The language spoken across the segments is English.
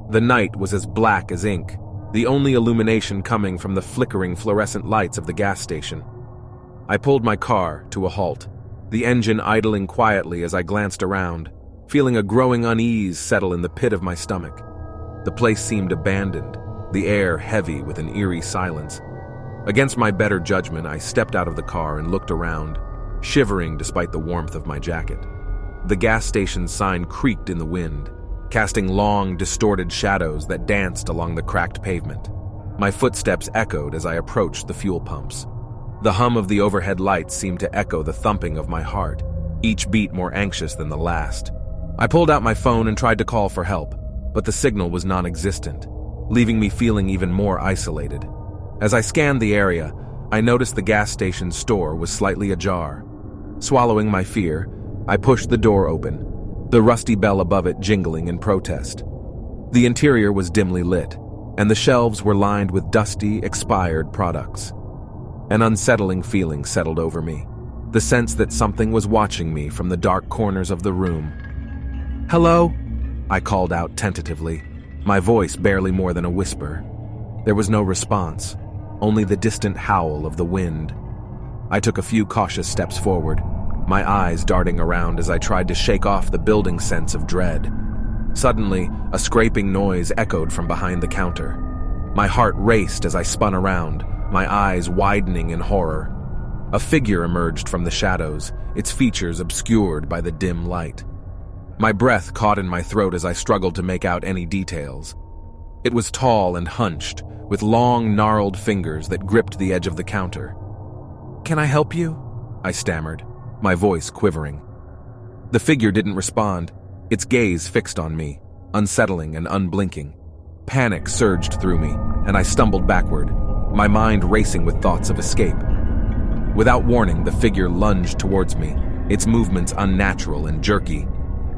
The night was as black as ink, the only illumination coming from the flickering fluorescent lights of the gas station. I pulled my car to a halt, the engine idling quietly as I glanced around, feeling a growing unease settle in the pit of my stomach. The place seemed abandoned, the air heavy with an eerie silence. Against my better judgment, I stepped out of the car and looked around, shivering despite the warmth of my jacket. The gas station sign creaked in the wind, casting long, distorted shadows that danced along the cracked pavement. My footsteps echoed as I approached the fuel pumps. The hum of the overhead lights seemed to echo the thumping of my heart, each beat more anxious than the last. I pulled out my phone and tried to call for help, but the signal was non-existent, leaving me feeling even more isolated. As I scanned the area, I noticed the gas station store was slightly ajar. Swallowing my fear, I pushed the door open, the rusty bell above it jingling in protest. The interior was dimly lit, and the shelves were lined with dusty, expired products. An unsettling feeling settled over me, the sense that something was watching me from the dark corners of the room. "Hello?" I called out tentatively, my voice barely more than a whisper. There was no response, only the distant howl of the wind. I took a few cautious steps forward, my eyes darting around as I tried to shake off the building sense of dread. Suddenly, a scraping noise echoed from behind the counter. My heart raced as I spun around, my eyes widening in horror. A figure emerged from the shadows, its features obscured by the dim light. My breath caught in my throat as I struggled to make out any details. It was tall and hunched, with long, gnarled fingers that gripped the edge of the counter. "Can I help you?" I stammered, my voice quivering. The figure didn't respond, its gaze fixed on me, unsettling and unblinking. Panic surged through me, and I stumbled backward, my mind racing with thoughts of escape. Without warning, the figure lunged towards me, its movements unnatural and jerky.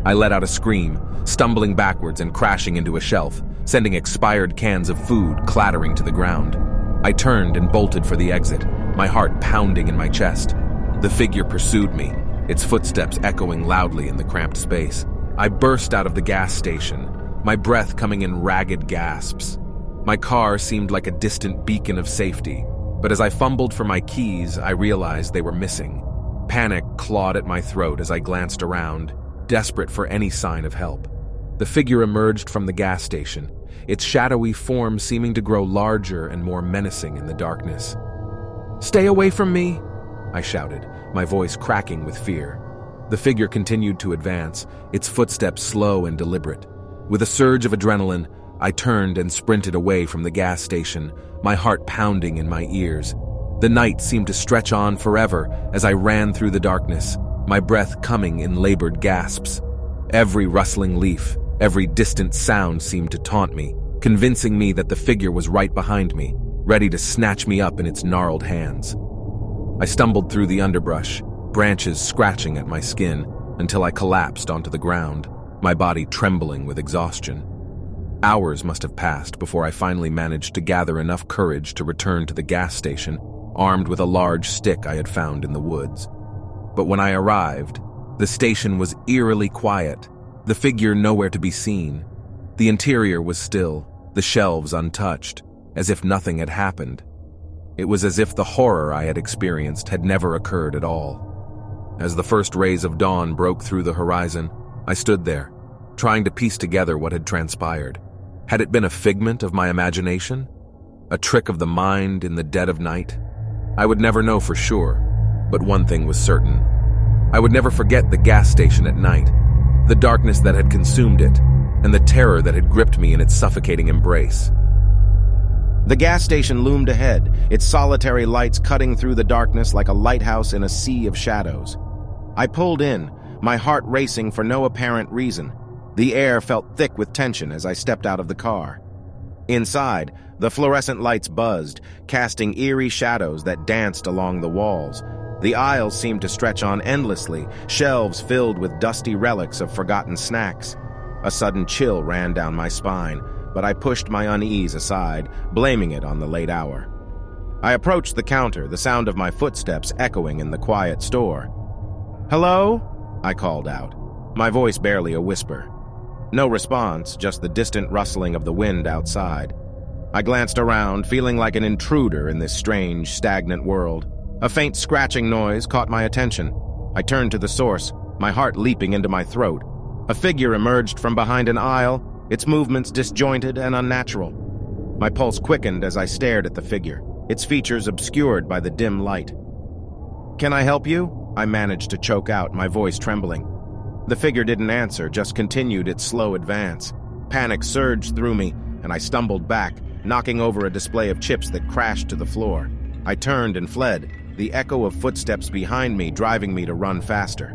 I let out a scream, stumbling backwards and crashing into a shelf, sending expired cans of food clattering to the ground. I turned and bolted for the exit, my heart pounding in my chest. The figure pursued me, its footsteps echoing loudly in the cramped space. I burst out of the gas station, my breath coming in ragged gasps. My car seemed like a distant beacon of safety, but as I fumbled for my keys, I realized they were missing. Panic clawed at my throat as I glanced around, desperate for any sign of help. The figure emerged from the gas station, its shadowy form seeming to grow larger and more menacing in the darkness. "Stay away from me!" I shouted, my voice cracking with fear. The figure continued to advance, its footsteps slow and deliberate. With a surge of adrenaline, I turned and sprinted away from the gas station, my heart pounding in my ears. The night seemed to stretch on forever as I ran through the darkness, my breath coming in labored gasps. Every rustling leaf, every distant sound seemed to taunt me, convincing me that the figure was right behind me, ready to snatch me up in its gnarled hands. I stumbled through the underbrush, branches scratching at my skin, until I collapsed onto the ground, my body trembling with exhaustion. Hours must have passed before I finally managed to gather enough courage to return to the gas station, armed with a large stick I had found in the woods. But when I arrived, the station was eerily quiet, the figure nowhere to be seen. The interior was still, the shelves untouched, as if nothing had happened. It was as if the horror I had experienced had never occurred at all. As the first rays of dawn broke through the horizon, I stood there, trying to piece together what had transpired. Had it been a figment of my imagination? A trick of the mind in the dead of night? I would never know for sure, but one thing was certain. I would never forget the gas station at night, the darkness that had consumed it, and the terror that had gripped me in its suffocating embrace. The gas station loomed ahead, its solitary lights cutting through the darkness like a lighthouse in a sea of shadows. I pulled in, my heart racing for no apparent reason. The air felt thick with tension as I stepped out of the car. Inside, the fluorescent lights buzzed, casting eerie shadows that danced along the walls. The aisles seemed to stretch on endlessly, shelves filled with dusty relics of forgotten snacks. A sudden chill ran down my spine, but I pushed my unease aside, blaming it on the late hour. I approached the counter, the sound of my footsteps echoing in the quiet store. "Hello?" I called out, my voice barely a whisper. No response, just the distant rustling of the wind outside. I glanced around, feeling like an intruder in this strange, stagnant world. A faint scratching noise caught my attention. I turned to the source, my heart leaping into my throat. A figure emerged from behind an aisle, its movements disjointed and unnatural. My pulse quickened as I stared at the figure, its features obscured by the dim light. "Can I help you?" I managed to choke out, my voice trembling. The figure didn't answer, just continued its slow advance. Panic surged through me, and I stumbled back, knocking over a display of chips that crashed to the floor. I turned and fled, the echo of footsteps behind me driving me to run faster.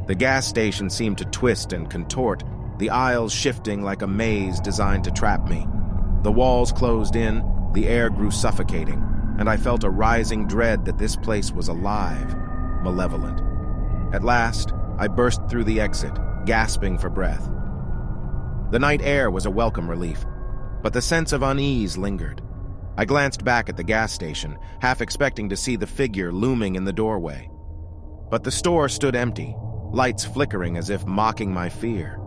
The gas station seemed to twist and contort, the aisles shifting like a maze designed to trap me. The walls closed in, the air grew suffocating, and I felt a rising dread that this place was alive, malevolent. At last, I burst through the exit, gasping for breath. The night air was a welcome relief, but the sense of unease lingered. I glanced back at the gas station, half expecting to see the figure looming in the doorway. But the store stood empty, lights flickering as if mocking my fear.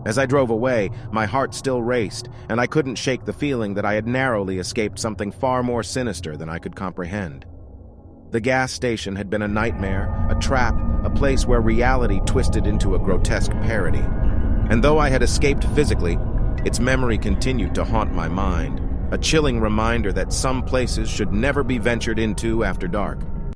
As I drove away, my heart still raced, and I couldn't shake the feeling that I had narrowly escaped something far more sinister than I could comprehend. The gas station had been a nightmare, a trap, a place where reality twisted into a grotesque parody. And though I had escaped physically, its memory continued to haunt my mind, a chilling reminder that some places should never be ventured into after dark.